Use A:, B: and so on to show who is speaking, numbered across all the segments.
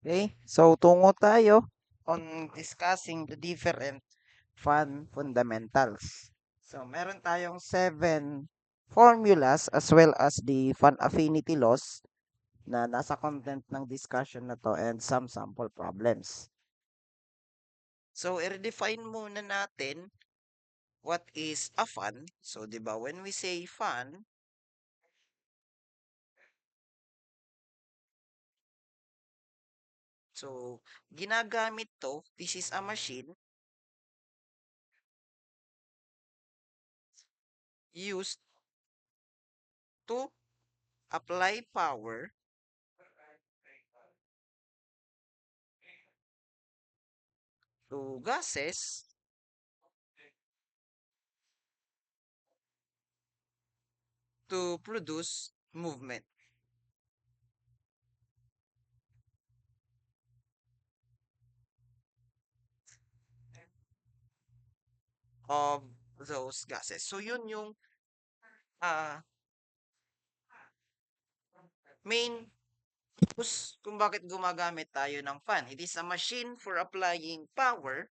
A: Okay, so tungo tayo on discussing the different fun fundamentals. So meron tayong 7 formulas as well as the fun affinity laws na nasa content ng discussion na to and some sample problems. So i-redefine muna natin what is a fun. So 'di ba when we say fun, so ginagamit to, this is a machine used to apply power to gases to produce movement of those gases. So yun yung uh, main purpose kung bakit gumagamit tayo ng fan. It is a machine for applying power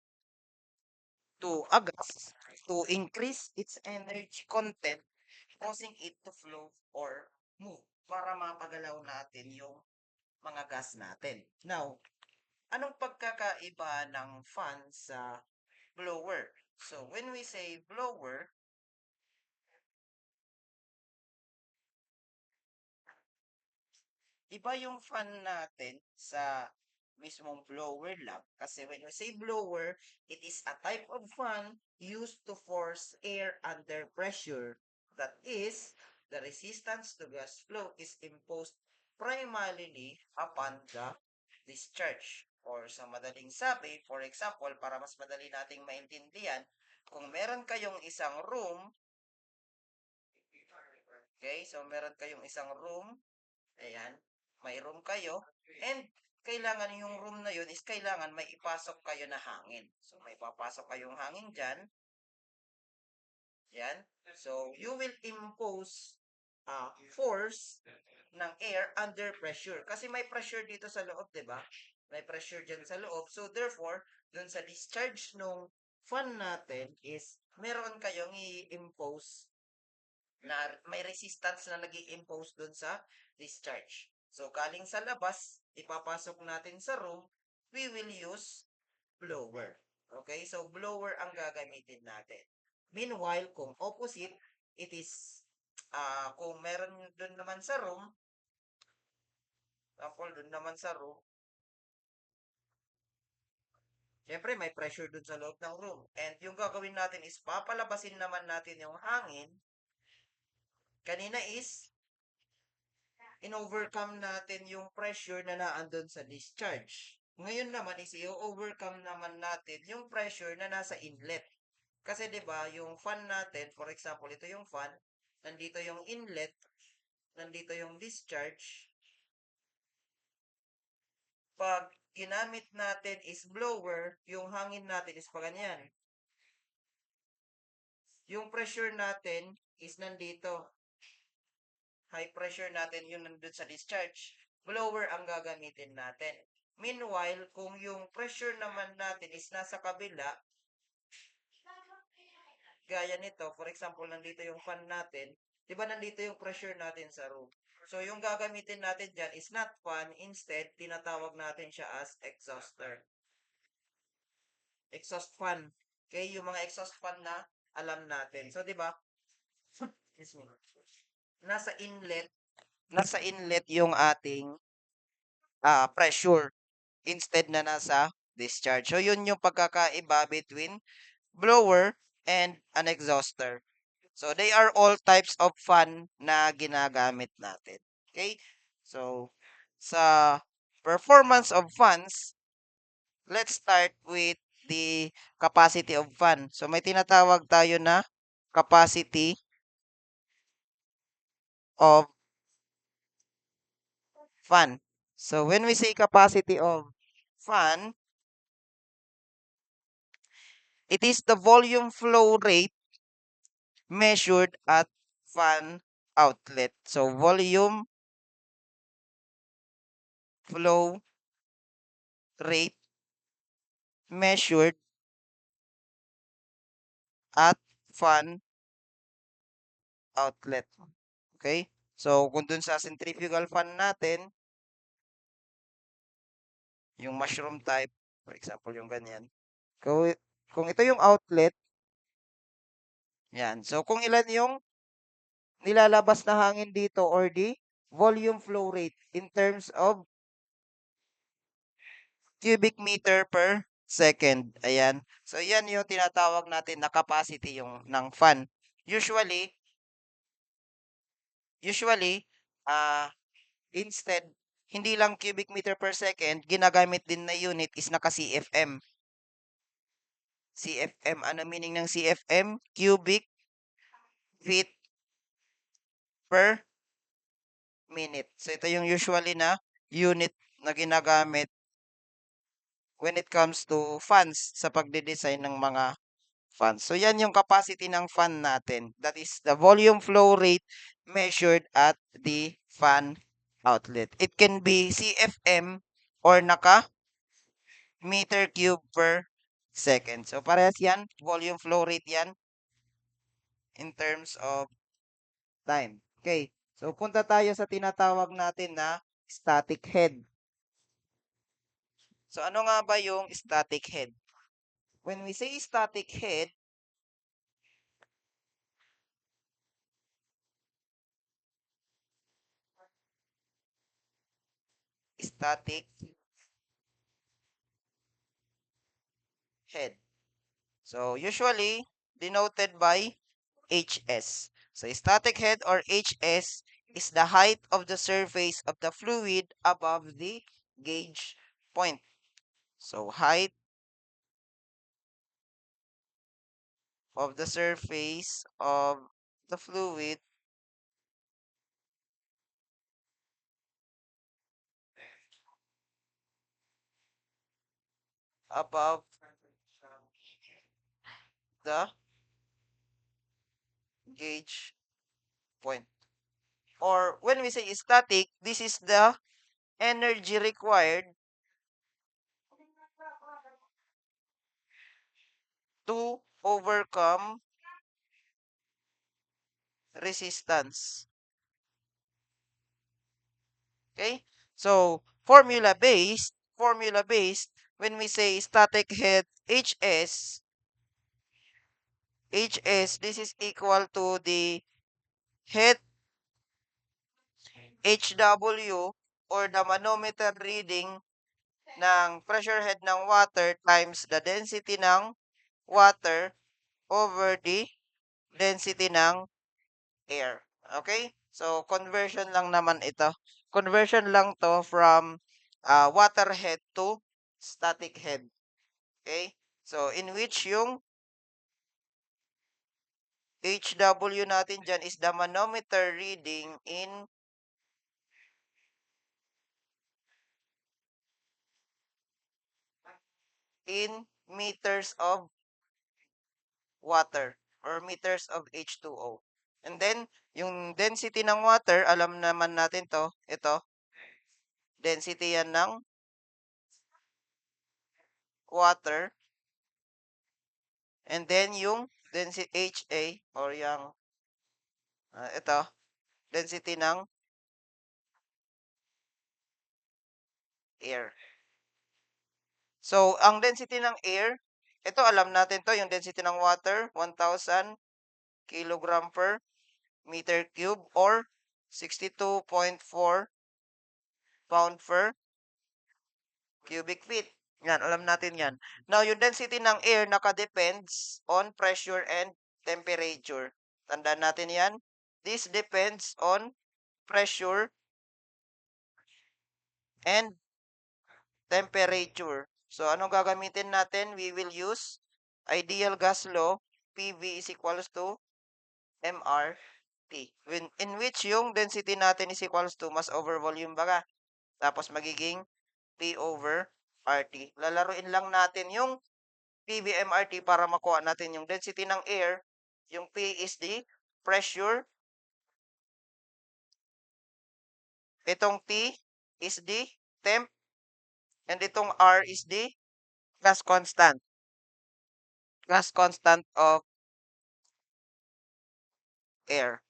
A: to a gas to increase its energy content, causing it to flow or move para mapagalaw natin yung mga gas natin. Now, anong pagkakaiba ng fan sa blower? So, when we say blower, iba yung fan natin sa mismong blower lang. Kasi when we say blower, it is a type of fan used to force air under pressure. That is, the resistance to gas flow is imposed primarily upon the discharge. Or sa madaling sabi, for example, para mas madali nating maintindihan, kung meron kayong isang room, okay, so meron kayong isang room, ayan, may room kayo, and kailangan yung room na yun is kailangan may ipasok kayo na hangin. So, may papasok kayong hangin dyan. Yan. So, you will impose force ng air under pressure. Kasi may pressure dito sa loob, di ba? May pressure dyan sa loob. So, therefore, dun sa discharge nung fan natin is meron kayong i-impose na may resistance na nag impose dun sa discharge. So, galing sa labas, ipapasok natin sa room, we will use blower. Okay? So, blower ang gagamitin natin. Meanwhile, kung opposite, it is, kung meron dun naman sa room, example, dun naman sa room, syempre may pressure dun sa loob ng room. And yung gagawin natin is papalabasin naman natin yung hangin. Kanina is in-overcome natin yung pressure na naandun sa discharge. Ngayon naman is i-overcome naman natin yung pressure na nasa inlet. Kasi 'di ba, yung fan natin, for example, ito yung fan, nandito yung inlet, nandito yung discharge. Pag ginamit natin is blower, yung hangin natin is pa ganyan. Yung pressure natin is nandito. High pressure natin yung nandun sa discharge. Blower ang gagamitin natin. Meanwhile, kung yung pressure naman natin is nasa kabila, gaya nito, for example, nandito yung fan natin, di ba nandito yung pressure natin sa room? So, yung gagamitin natin dyan is not fan, instead, tinatawag natin siya as exhauster. Exhaust fan. Okay, yung mga exhaust fan na alam natin. So, di ba? Excuse me. Nasa inlet, nasa inlet yung ating pressure instead na nasa discharge. So, yun yung pagkakaiba between blower and an exhauster. So, they are all types of fan na ginagamit natin. Okay? So, sa performance of fans, let's start with the capacity of fan. So, may tinatawag tayo na capacity of fan. So, when we say capacity of fan, it is the volume flow rate measured at fan outlet. So, volume flow rate measured at fan outlet. Okay? So, kung dun sa centrifugal fan natin, yung mushroom type, for example, yung ganyan. Kung, kung ito yung outlet, yan. So, kung ilan yung nilalabas na hangin dito or the volume flow rate in terms of cubic meter per second. Ayan. So, yan yung tinatawag natin na capacity yung ng fan. Usually, usually, ah, instead, hindi lang cubic meter per second, ginagamit din na unit is naka CFM. CFM, ano meaning ng CFM? Cubic feet per minute. So, ito yung usually na unit na ginagamit when it comes to fans sa pagde-design ng mga fans. So, yan yung capacity ng fan natin. That is the volume flow rate measured at the fan outlet. It can be CFM or naka meter cube per second. So, parehas yan. Volume flow rate yan in terms of time. Okay. So, punta tayo sa tinatawag natin na static head. So, ano nga ba yung static head? When we say static head, static head. So, usually denoted by HS. So, static head or HS is the height of the surface of the fluid above the gauge point. So, height of the surface of the fluid above the gauge point. Or when we say static, this is the energy required to overcome resistance. Okay? So, formula based, when we say static head HS, this is equal to the head HW or the manometer reading ng pressure head ng water times the density ng water over the density ng air. Okay? So, conversion lang naman ito. Conversion lang to from water head to static head. Okay? So, in which yung HW natin dyan is the manometer reading in meters of water or meters of H2O. And then, yung density ng water, alam naman natin to, ito, density yan ng water. And then, yung density HA or yung, ito, density ng air. So, ang density ng air, ito alam natin to, yung density ng water, 1,000 kilogram per meter cube or 62.4 pound per cubic feet. Yan, alam natin yan. Now, yung density ng air nakadepends on pressure and temperature. Tandaan natin yan. This depends on pressure and temperature. So, anong gagamitin natin? We will use ideal gas law. PV is equals to MRT. In which yung density natin is equals to mass over volume baga. Tapos magiging P over RT. Lalaruin lang natin yung PVMRT para makuha natin yung density ng air. Yung P is the pressure. Itong T is the temp. And itong R is the gas constant. Gas constant of air.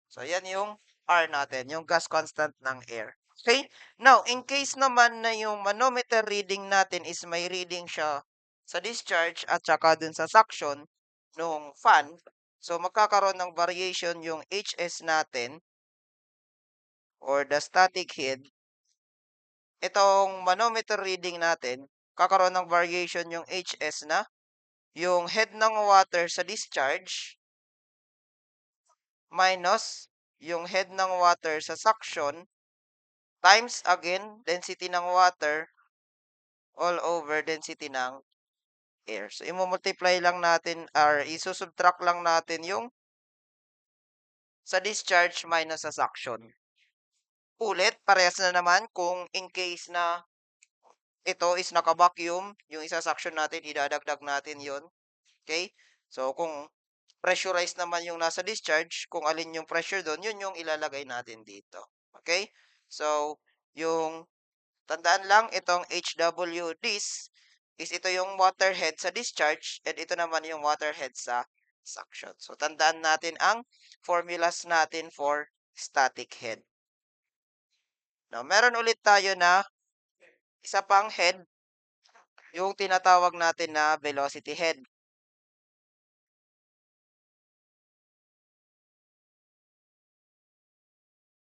A: So, yan yung R natin, yung gas constant ng air. Okay? Now, in case naman na yung manometer reading natin is may reading siya sa discharge at saka dun sa suction nung fan, so magkakaroon ng variation yung HS natin or the static head. Itong manometer reading natin, kakaroon ng variation yung HS na yung head ng water sa discharge minus yung head ng water sa suction times again density ng water all over density ng air. So, i-multiply lang natin or isusubtract lang natin yung sa discharge minus sa suction. Ulit, parehas na naman kung in case na ito is naka-vacuum, yung isa suction natin, idadagdag natin yon. Okay? So, kung pressurized naman yung nasa discharge, kung alin yung pressure doon, yun yung ilalagay natin dito. Okay? So, yung tandaan lang, itong HW this is ito yung water head sa discharge and ito naman yung water head sa suction. So, tandaan natin ang formulas natin for static head. Now, meron ulit tayo na isa pang head, yung tinatawag natin na velocity head.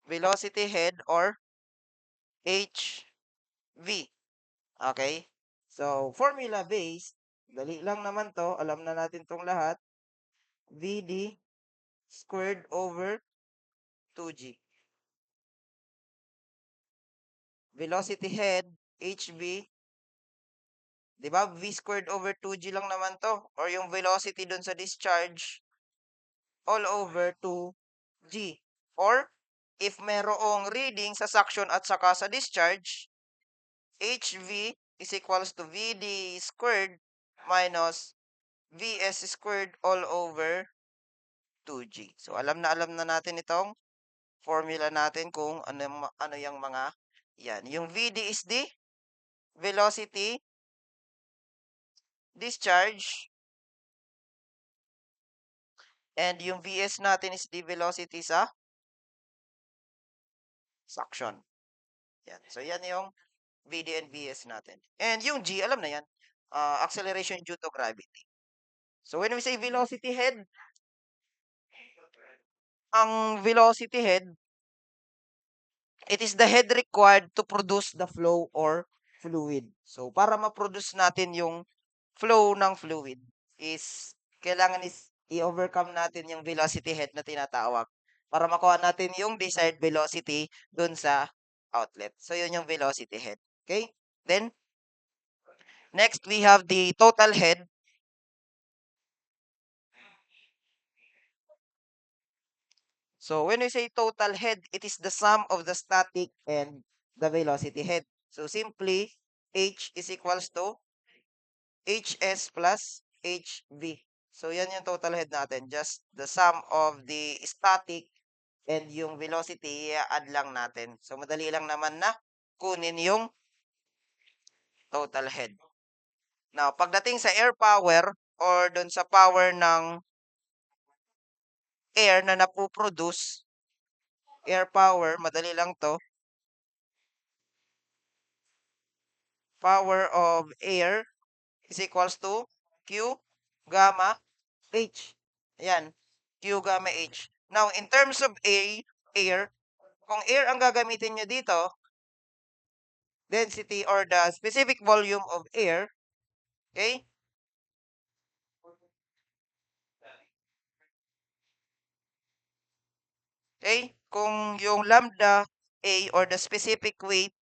A: Velocity head or HV. Okay? So, formula based, dali lang naman to, alam na natin tong lahat. VD squared over 2G. Velocity head, HV, di ba? V squared over 2G lang naman to. Or yung velocity dun sa discharge, all over 2G. Or, if merong reading sa suction at saka sa discharge, HV is equals to VD squared minus VS squared all over 2G. So, alam na natin itong formula natin kung ano yung mga yan. Yung VD is the velocity discharge and yung VS natin is the velocity sa suction. Yan. So, yan yung VD and VS natin. And yung G, alam na yan. Acceleration due to gravity. So, when we say velocity head, ang velocity head, it is the head required to produce the flow or fluid. So, para ma-produce natin yung flow ng fluid is kailangan is i-overcome natin yung velocity head na tinatawag para makuha natin yung desired velocity dun sa outlet. So, yun yung velocity head. Okay? Then, next, we have the total head. So, when we say total head, it is the sum of the static and the velocity head. So, simply, H is equals to HS plus HV. So, yan yung total head natin. Just the sum of the static and yung velocity, i-add lang natin. So, madali lang naman na kunin yung total head. Now, pagdating sa air power or dun sa power ng air na napoproduce, air power, madali lang to. Power of air is equals to Q gamma H. Ayan, Q gamma H. Now, in terms of air, kung air ang gagamitin nyo dito, density or the specific volume of air, okay? Okay? Kung yung lambda A or the specific weight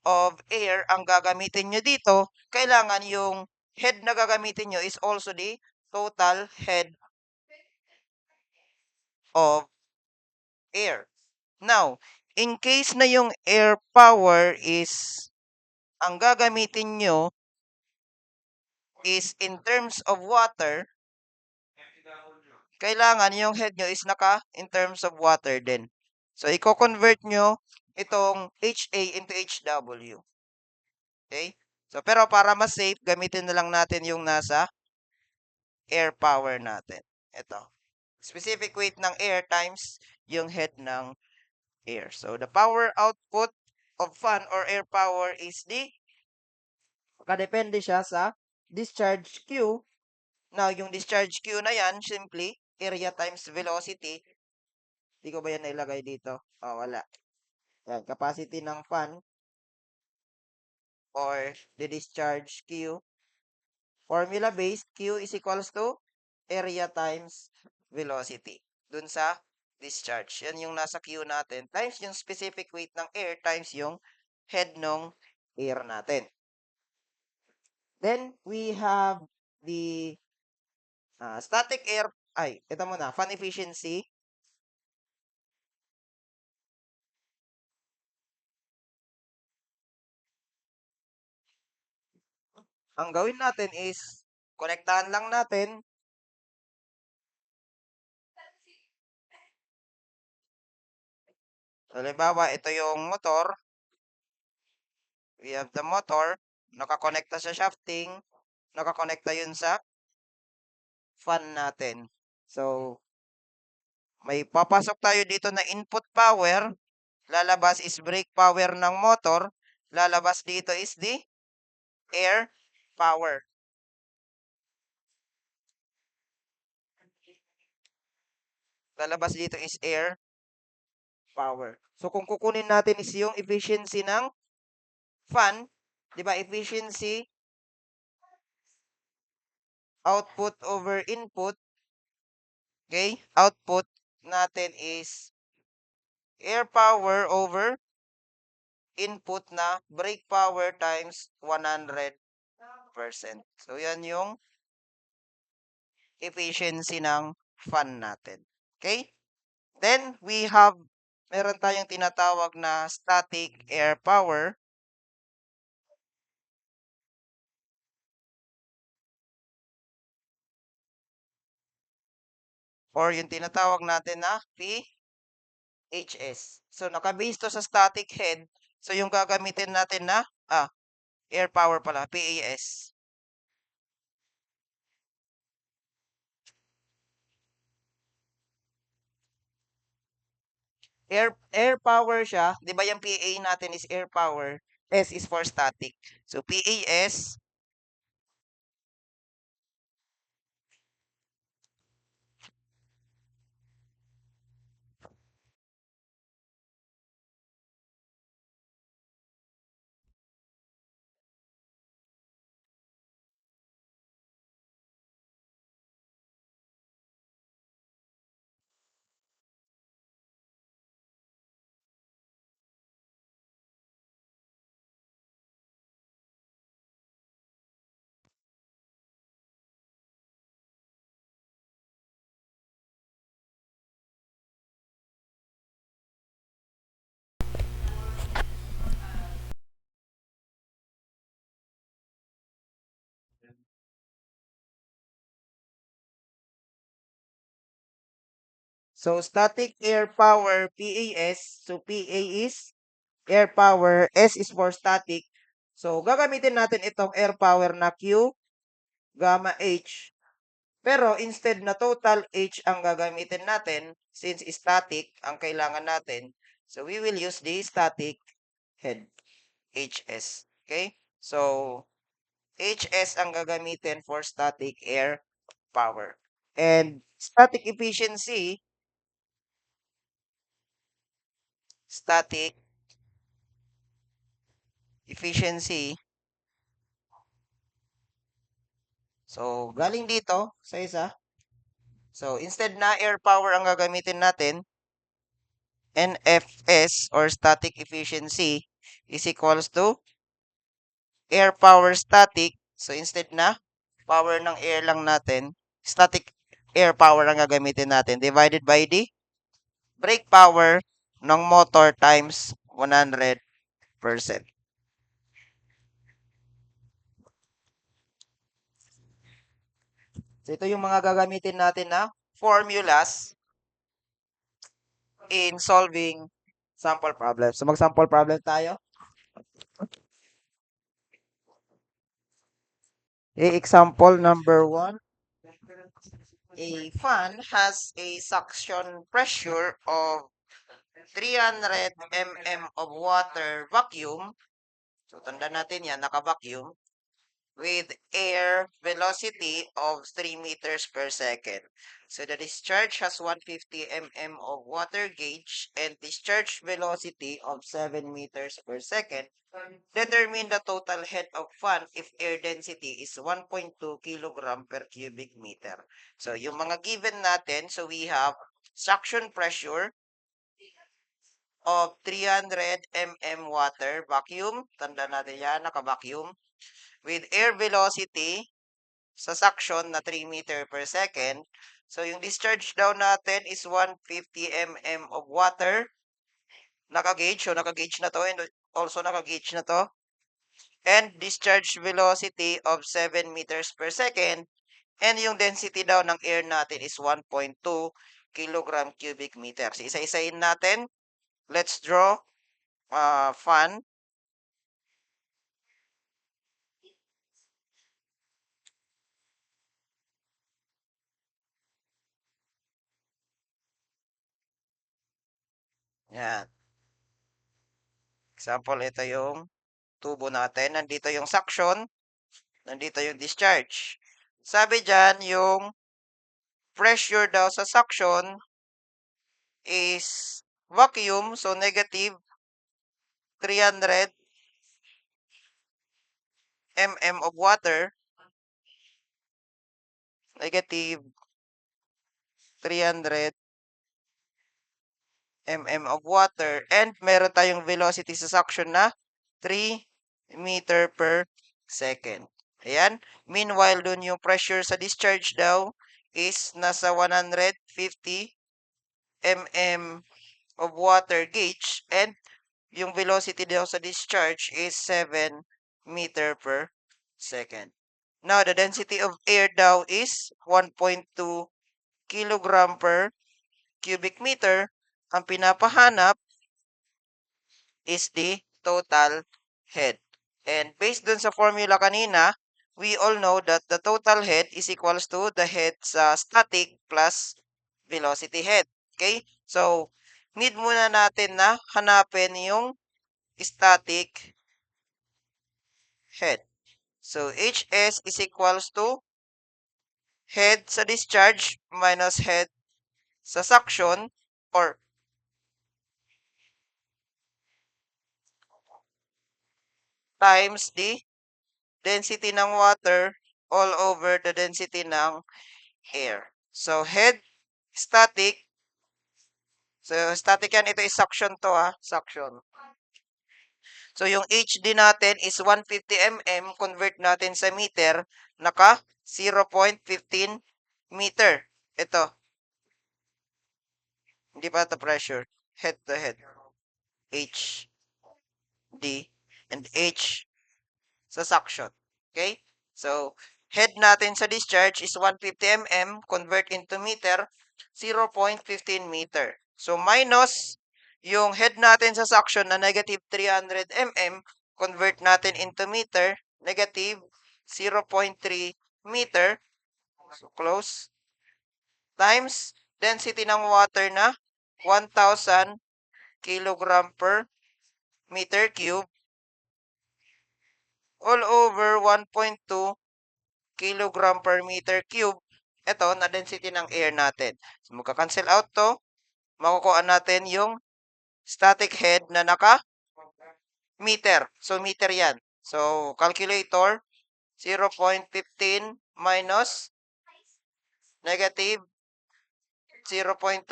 A: of air ang gagamitin nyo dito, kailangan yung head na gagamitin nyo is also the total head of air. Now, in case na yung air power is ang gagamitin nyo is in terms of water, kailangan yung head nyo is naka in terms of water din. So, i-convert nyo itong HA into HW. Okay? So, pero para mas safe, gamitin na lang natin yung nasa air power natin. Ito. Specific weight ng air times yung head ng air. So, the power output of fan or air power is nakadepende siya sa discharge Q. Now, yung discharge Q na yan, simply, area times velocity. Hindi ko ba yan nailagay dito? Oh, wala. Yan, capacity ng fan or the discharge Q. Formula based, Q is equals to area times velocity. Dun sa discharge. Yan yung nasa Q natin. Times yung specific weight ng air times yung head ng air natin. Then, we have the static air, ito muna, fan efficiency. Ang gawin natin is, konektahan lang natin. So, halimbawa, ito yung motor. We have the motor. Nakakonekta sa shafting. Nakakonekta yun sa fan natin. So, may papasok tayo dito na input power. Lalabas is brake power ng motor. Lalabas dito is the air power. Lalabas dito is air power. So, kung kukunin natin is yung efficiency ng fan, di ba, efficiency, output over input, okay, output natin is air power over input na brake power times 100%. So, yan yung efficiency ng fan natin. Okay? Then, meron tayong tinatawag na static air power. Or yung tinatawag natin na PHS. So, nakabase to sa static head. So, yung gagamitin natin na, air power pala, PAS. Air power siya, 'di ba yung PA natin is air power, S is for static. So PAS So static air power PAS, so PA is air power, S is for static. So gagamitin natin itong air power na Q gamma H. Pero instead na total H ang gagamitin natin, since static ang kailangan natin, so we will use the static head, HS. Okay? So, HS ang gagamitin for static air power. And static efficiency, so galing dito sa isa. So, instead na air power ang gagamitin natin, NFS or static efficiency is equals to air power static. So, instead na power ng air lang natin, static air power ang gagamitin natin divided by the brake power ng motor times 100%. So, ito yung mga gagamitin natin na formulas in solving sample problem. So mag-sample problem tayo. Example number 1. A fan has a suction pressure of 300 mm of water vacuum. So tanda natin yan, naka-vacuum with air velocity of 3 meters per second. So the discharge has 150 mm of water gauge and discharge velocity of 7 meters per second. Determine the total head of fan if air density is 1.2 kilogram per cubic meter. So yung mga given natin, so we have suction pressure of 300 mm water vacuum. Tanda natin yan, naka-vacuum. With air velocity sa suction na 3 meter per second. So, yung discharge daw natin is 150 mm of water. Naka-gauge. So, naka-gauge na to and also naka-gauge na to. And discharge velocity of 7 meters per second. And yung density daw ng air natin is 1.2 kilogram cubic meters. Isa-isain natin. Let's draw fan. Yan. Example, ito yung tubo natin. Nandito yung suction. Nandito yung discharge. Sabi dyan, yung pressure daw sa suction is vacuum. So, negative 300 mm of water. Negative 300 mm of water. And meron tayong velocity sa suction na 3 meter per second. Ayan. Meanwhile, dun yung pressure sa discharge daw is nasa 150 mm of water gauge and yung velocity daw sa discharge is 7 meter per second. Now, the density of air daw is 1.2 kilogram per cubic meter. Ang pinapahanap is the total head. And based dun sa formula kanina, we all know that the total head is equals to the head sa static plus velocity head. Okay? So, need muna natin na hanapin yung static head. So, HS is equals to head sa discharge minus head sa suction or times the density ng water all over the density ng air. So, head static. So, static yan. Ito is suction to suction. So, yung HD natin is 150 mm. Convert natin sa meter. Naka 0.15 meter. Ito. Hindi pa ito pressure. Head to head. H, D, and H sa suction. Okay? So, head natin sa discharge is 150 mm. Convert into meter, 0.15 meter. So, minus yung head natin sa suction na negative 300 mm. Convert natin into meter, negative 0.3 meter. So, close. Times density ng water na 1,000 kilogram per meter cube all over 1.2 kilogram per meter cube. Ito na density ng air natin. So, magka-cancel out to. Makukuha natin yung static head na naka meter. So, meter yan. So, calculator, 0.15 minus negative 0.3.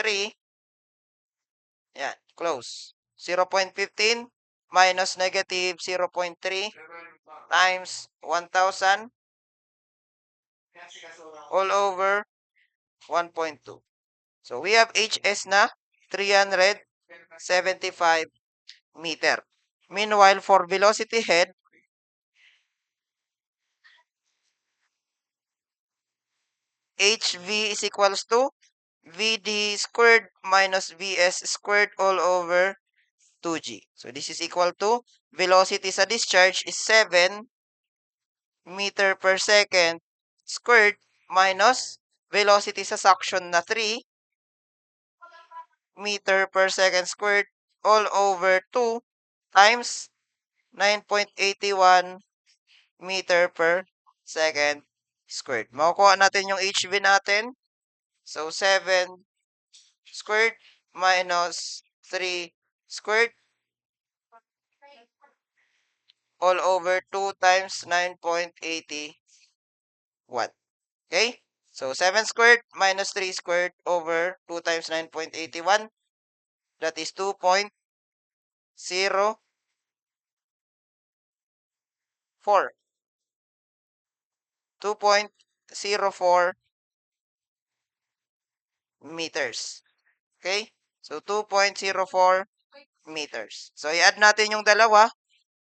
A: Yan, close. 0.15 minus negative 0.3 times 1,000 all over 1.2. So, we have HS na 375 meter. Meanwhile, for velocity head, HV is equals to Vd squared minus Vs squared all over 2g. So this is equal to velocity sa discharge is 7 meter per second squared minus velocity sa suction na 3 meter per second squared all over 2 times 9.81 meter per second squared. Makukuha natin yung HV natin. So, 7 squared minus 3 squared all over 2 times 9.80 watt. Okay? So, 7 squared minus 3 squared over 2 times 9.81. That is 2.04. 2.04 meters. Okay? So, 2.04 meters. So, i-add natin yung dalawa.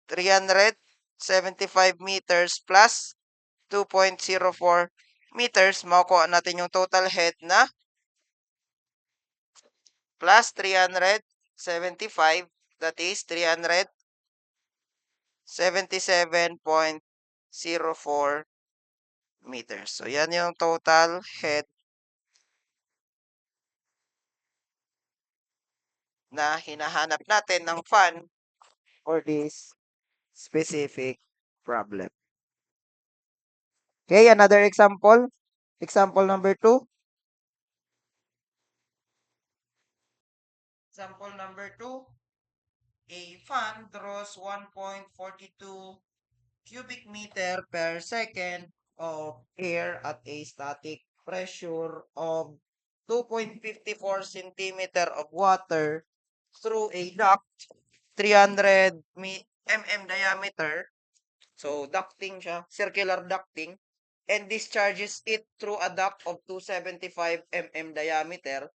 A: 375 meters plus 2.04 meters. Makukuha natin yung total head na plus 375. That is 377.04 meters. So, yan yung total head na hinahanap natin ng fan for this specific problem. Okay, another example. Example number 2. Example number 2. A fan draws 1.42 cubic meter per second of air at a static pressure of 2.54 centimeter of water through a duct 300 mm diameter. So, ducting siya, circular ducting, and discharges it through a duct of 275 mm diameter.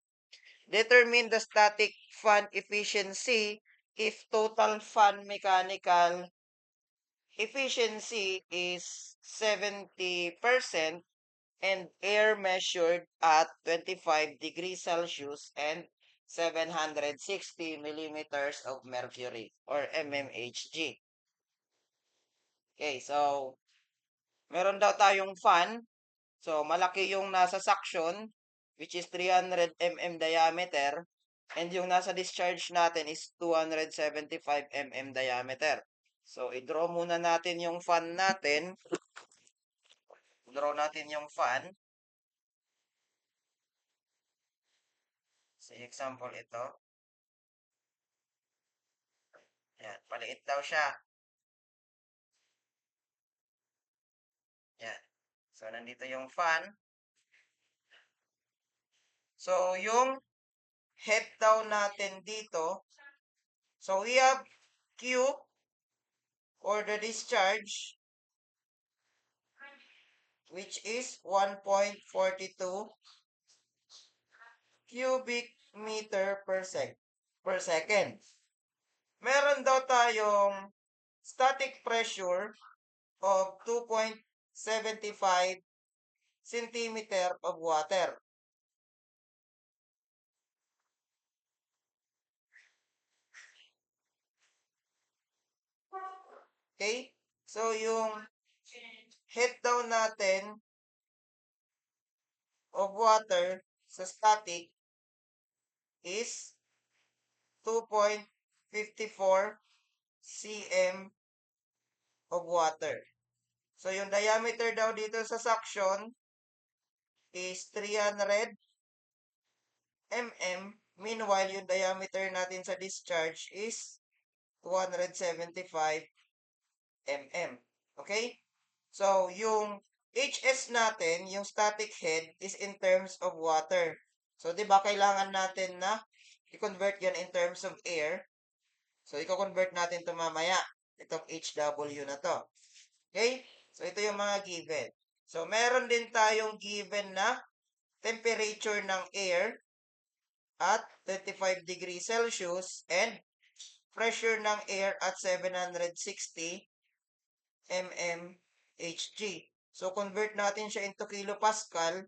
A: Determine the static fan efficiency if total fan mechanical efficiency is 70% and air measured at 25 degrees Celsius and 760 millimeters of mercury or mmHg. Okay, so meron daw tayong fan. So, malaki yung nasa suction, which is 300 mm diameter. And yung nasa discharge natin is 275 mm diameter. So, i-draw muna natin yung fan natin. Draw natin yung fan. Sa example ito. Yan, paliit daw siya. Yan. So, nandito yung fan. So, yung head daw natin dito. So, we have Q for the discharge, which is 1.42 cubic meter per second. Meron daw tayong static pressure of 2.75 centimeter of water. Okay? So, yung head daw natin of water sa static is 2.54 cm of water. So, yung diameter daw dito sa suction is 300 mm. Meanwhile, yung diameter natin sa discharge is 275 mm. Okay? So, yung HS natin, yung static head, is in terms of water. So, di ba kailangan natin na i-convert yan in terms of air? So, i-convert natin ito mamaya. Itong HW na to. Okay? So, ito yung mga given. So, meron din tayong given na temperature ng air at 25 degrees Celsius and pressure ng air at 760 mmHg. So, convert natin siya into kilopascal.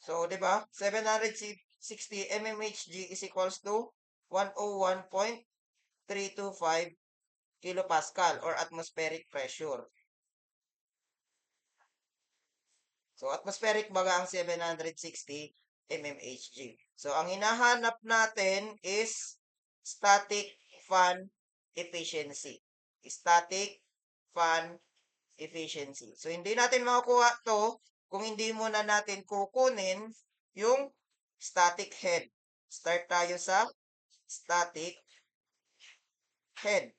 A: So, di ba? 760 mmHg is equals to 101.325 kilopascal or atmospheric pressure. So, atmospheric baga ang 760 mmHg. So, ang hinahanap natin is static fan efficiency. Static fan efficiency. So, hindi natin makukuha to kung hindi muna natin kukunin yung static head. Start tayo sa static head.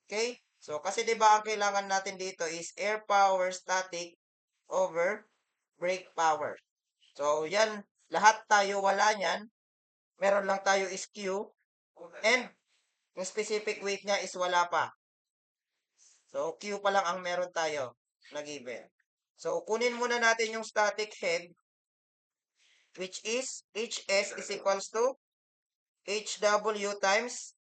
A: Okay? So, kasi 'di ba ang kailangan natin dito is air power static over brake power. So, yan, lahat tayo wala niyan. Meron lang tayo is Q and yung specific weight niya is wala pa. So, Q pa lang ang meron tayo na given. So, kunin muna natin yung static head which is HS is equals to HW times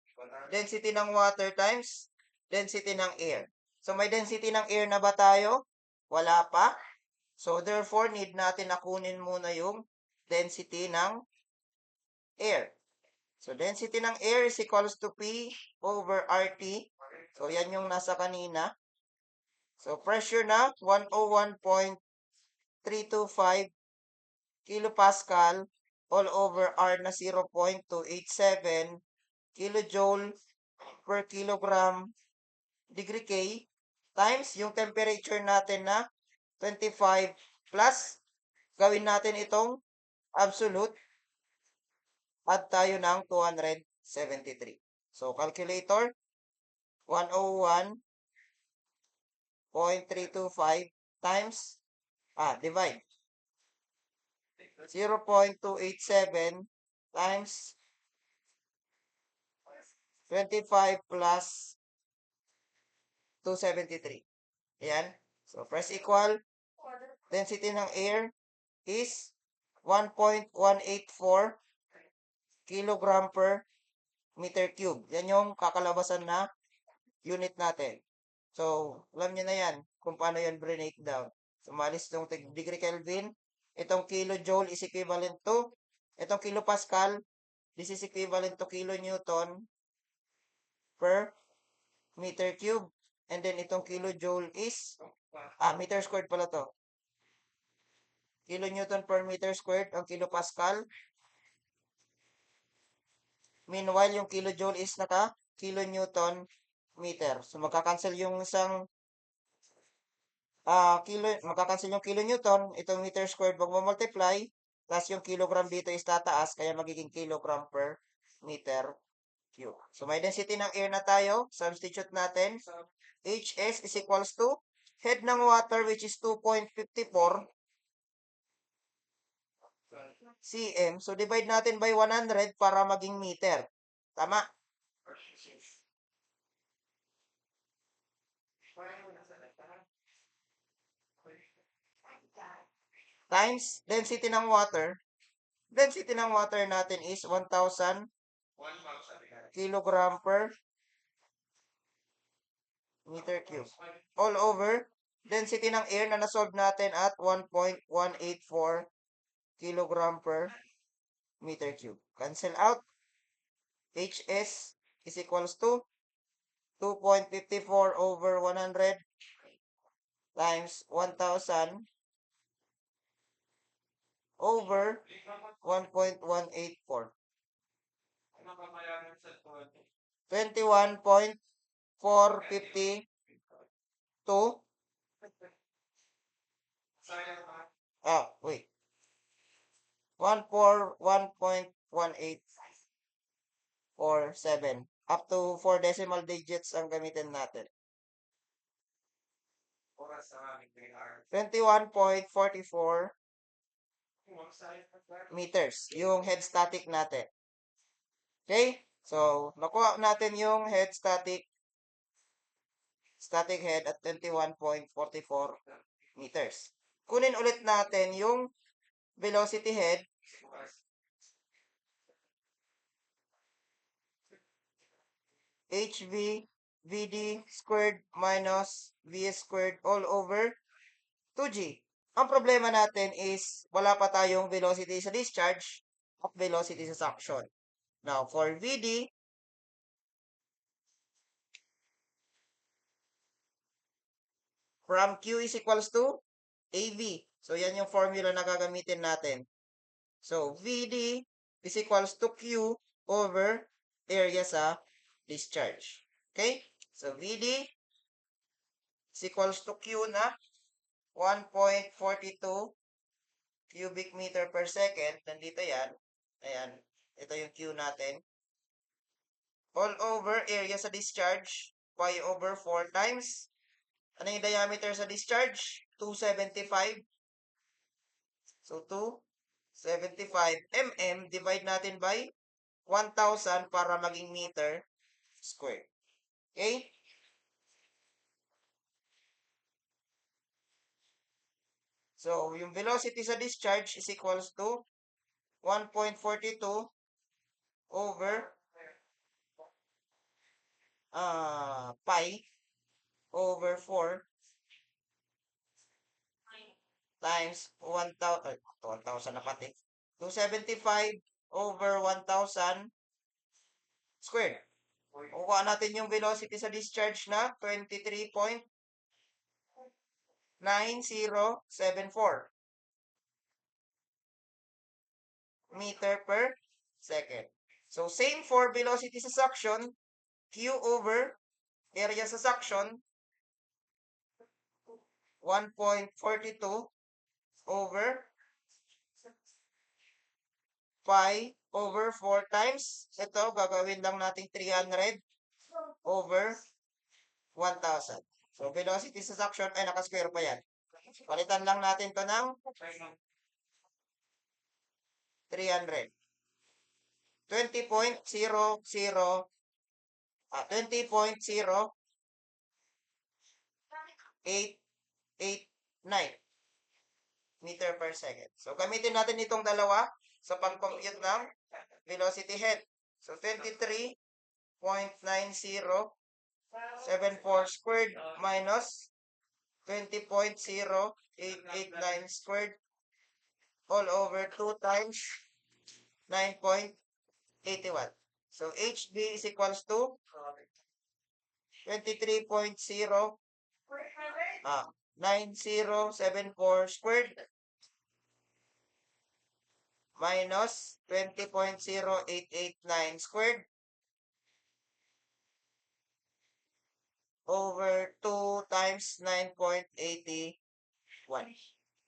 A: density ng water times density ng air. So, may density ng air na ba tayo? Wala pa. So, therefore, need natin na kunin muna yung density ng air. So, density ng air is equals to P over RT. So, yan yung nasa kanina. So, pressure na 101.325 kilopascal all over R na 0.287 kilojoule per kilogram degree K times yung temperature natin na 25 plus gawin natin itong absolute add tayo ng 273. So, calculator 101.325 times divide 0.287 times 25 plus 273. Ayan. So, press equal. Density ng air is 1.184 kilogram per meter cube. Yan yung kakalabasan na unit natin. So, alam niyo na yan kung paano yan break down. So, malis itong degree Kelvin. Itong kilojoule is equivalent to, itong kilopascal, this is equivalent to kilonewton per meter cube. And then, itong kilojoule is, meter squared pala to. Kilonewton per meter squared ang kilopascal. Meanwhile, yung kilojoule is naka kilonewton meter. So, magkakancel yung isang magkakancel yung kilonewton, itong meter squared magmamultiply, plus yung kilogram dito is tataas, kaya magiging kilogram per meter cube. So, may density ng air na tayo. Substitute natin. HS is equals to head ng water which is 2.54 cm. So, divide natin by 100 para maging meter. Tama? Times density ng water. Density ng water natin is 1,000 kilogram per meter cube. All over, density ng air na nasolve natin at 1.184 kilogram per meter cube. Cancel out. HS is equals to 2.54 over 100 times 1,000 over 1.184. 21.452. Wait. 1.1847. Up to 4 decimal digits ang gamitin natin. 21.44 meters. Yung head static natin. Okay? So, nakuha natin yung head static head at 21.44 meters. Kunin ulit natin yung velocity head. HV VD squared minus V squared all over 2G. Ang problema natin is wala pa tayong velocity sa discharge at velocity sa suction. Now, for VD, from Q is equals to AV. So, yan yung formula na gagamitin natin. So, VD is equals to Q over area sa discharge. Okay? So, VD is equals to Q na 1.42 cubic meter per second. Nandito yan. Ayan. Ito yung Q natin. All over area sa discharge. Y over 4 times. Ano yung diameter sa discharge? 275. So, 275 mm. Divide natin by 1,000 para maging meter square. Okay? So, yung velocity sa discharge is equals to 1.42 over pi over 4 times 1,000 na pati. 275 over 1,000 squared. Kukuha natin yung velocity sa discharge na 23.9074 meter per second. So, same for velocity sa suction, Q over area sa suction, 1.42 over pi over 4 times. Ito, gagawin lang natin 300 over 1,000. So, velocity sa suction, ay nakasquare pa yan. Palitan lang natin to ng 300. 20.0889 meter per second. So, gamitin natin itong dalawa sa pag-compute ng velocity head. So, 23.9074 squared minus 20.0889 squared all over 2 times 9.81. So, HB is equals to 23.9074 squared minus 20.0889 squared over 2 times 9.81.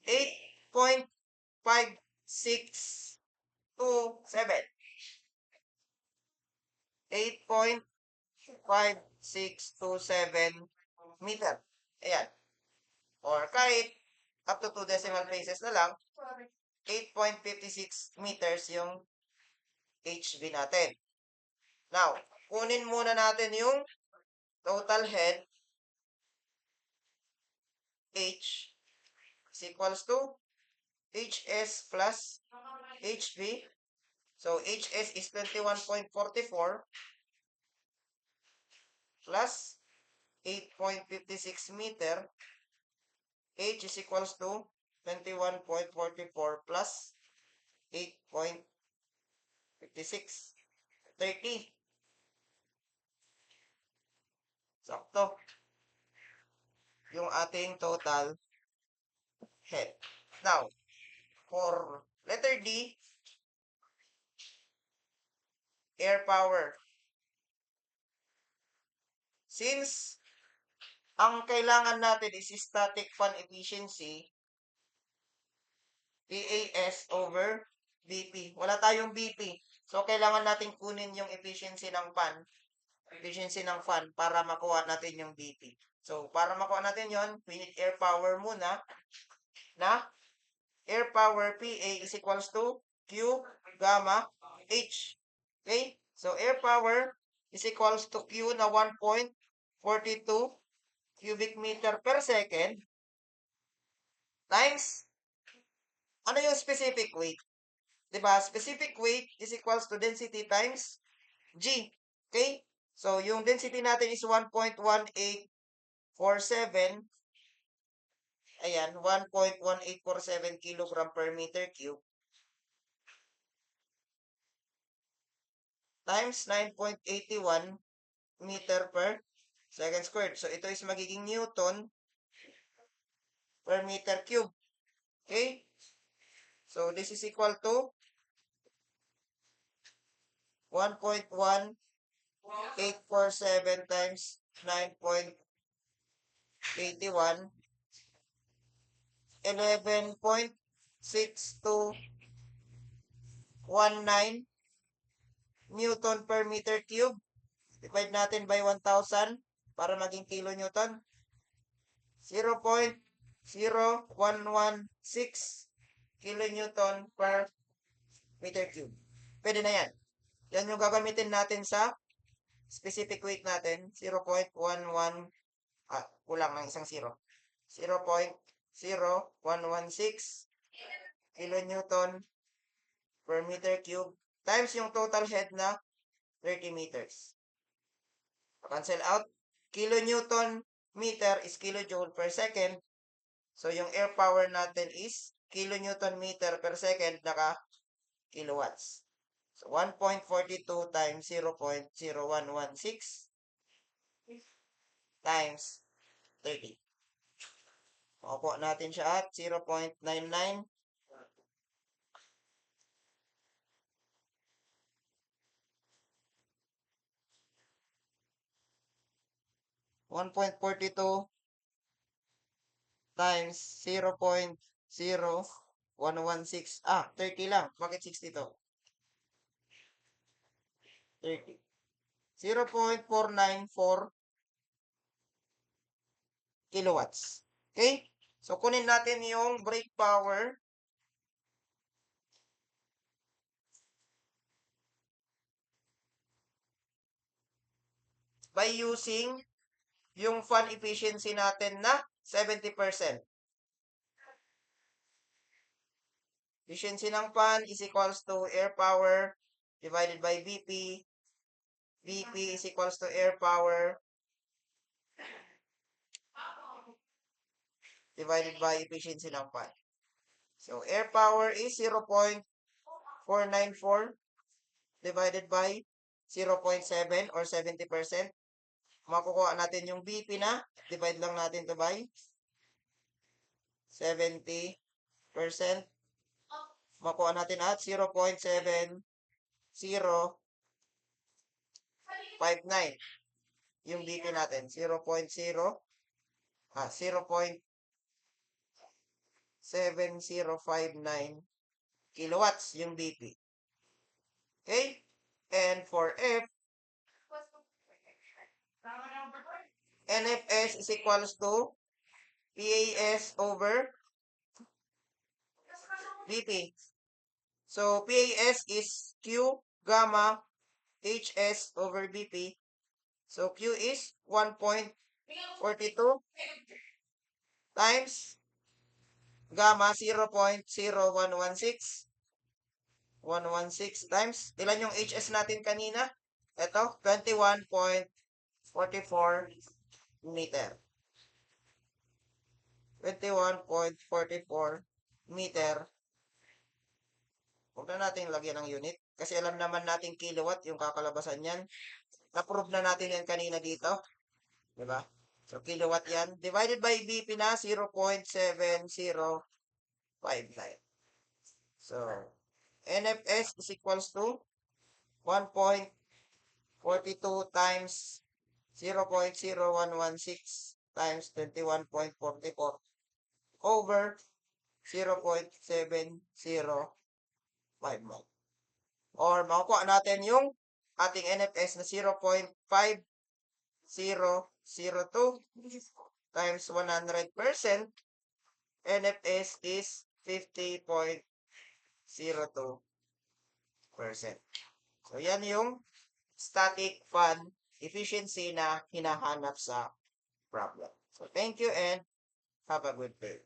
A: 8.5627. 8.5627 meter. Ayan. Or kahit up to 2 decimal places na lang, 8.56 meters yung HB natin. Now, kunin muna natin yung total head H is equals to HS plus HB. So, HS is 21.44 plus 8.56 meter. H is equals to 21.44 plus 8.56. 30. Sakto. Yung ating total head. Now, for letter D, air power. Since ang kailangan natin is static fan efficiency, PAS over BP. Wala tayong BP. So, kailangan natin kunin yung efficiency ng fan. Efficiency ng fan para makuha natin yung BP. So, para makuha natin yon, we need air power muna na air power PA is equals to Q gamma H. Okay? So, air power is equals to Q na 1.42 cubic meter per second times, ano yung specific weight? Diba? Specific weight is equals to density times G. Okay? So, yung density natin is 1.1847 Ayan, 1.1847 kilogram per meter cube times 9.81 meter per second squared. So, ito is magiging Newton per meter cube. Okay? So, this is equal to 1.1847 times 9.81, 11.6219 Newton per meter cube. Divide natin by 1,000 para maging kilonewton. 0.0116 kilonewton per meter cube. Pwede na yan. Yan yung gagamitin natin sa specific weight natin. 0.11, kulang ng isang 0. 0.0116 kilonewton per meter cube times yung total head na 30 meters. Cancel out. Kilonewton meter is kilojoule per second. So, yung air power natin is kilonewton meter per second naka kilowatts. So, 1.42 times 0.0116 times 30. Makukuha natin siya at 0.99. 1.42 times 0.0116. 30 lang. Bakit 60 to? 30. 0.494 kilowatts. Okay? So, kunin natin yung brake power. By using yung fan efficiency natin na 70%. Efficiency ng fan is equals to air power divided by VP. VP is equals to air power divided by efficiency ng fan. So, air power is 0.494 divided by 0.7 or 70%. Makukuha natin yung BP na. Divide lang natin to by 70%. Makuha natin at 0.7059 yung BP natin. 0.7059 kilowatts yung BP. Okay? And for F, NFS is equals to PAS over BP. So, PAS is Q gamma HS over BP. So, Q is 1.42 times gamma 0.0116. 116 times, ilan yung HS natin kanina? Ito, 21.44 meter. 21.44 meter. Huwag na natin lagyan ng unit. Kasi alam naman natin kilowatt yung kakalabasan yan. Na-prove na natin yan kanina dito. Diba? So, kilowatt yan. Divided by BP na 0.7059. So, NFS is equals to 1.42 times 0.0116 times 21.44 over 0.7059. Or makukuha natin yung ating NFS na 0.5002 times 100%. NFS is 50.02%. So, yan yung static fan efficiency na hinahanap sa problem. So, thank you and have a good day.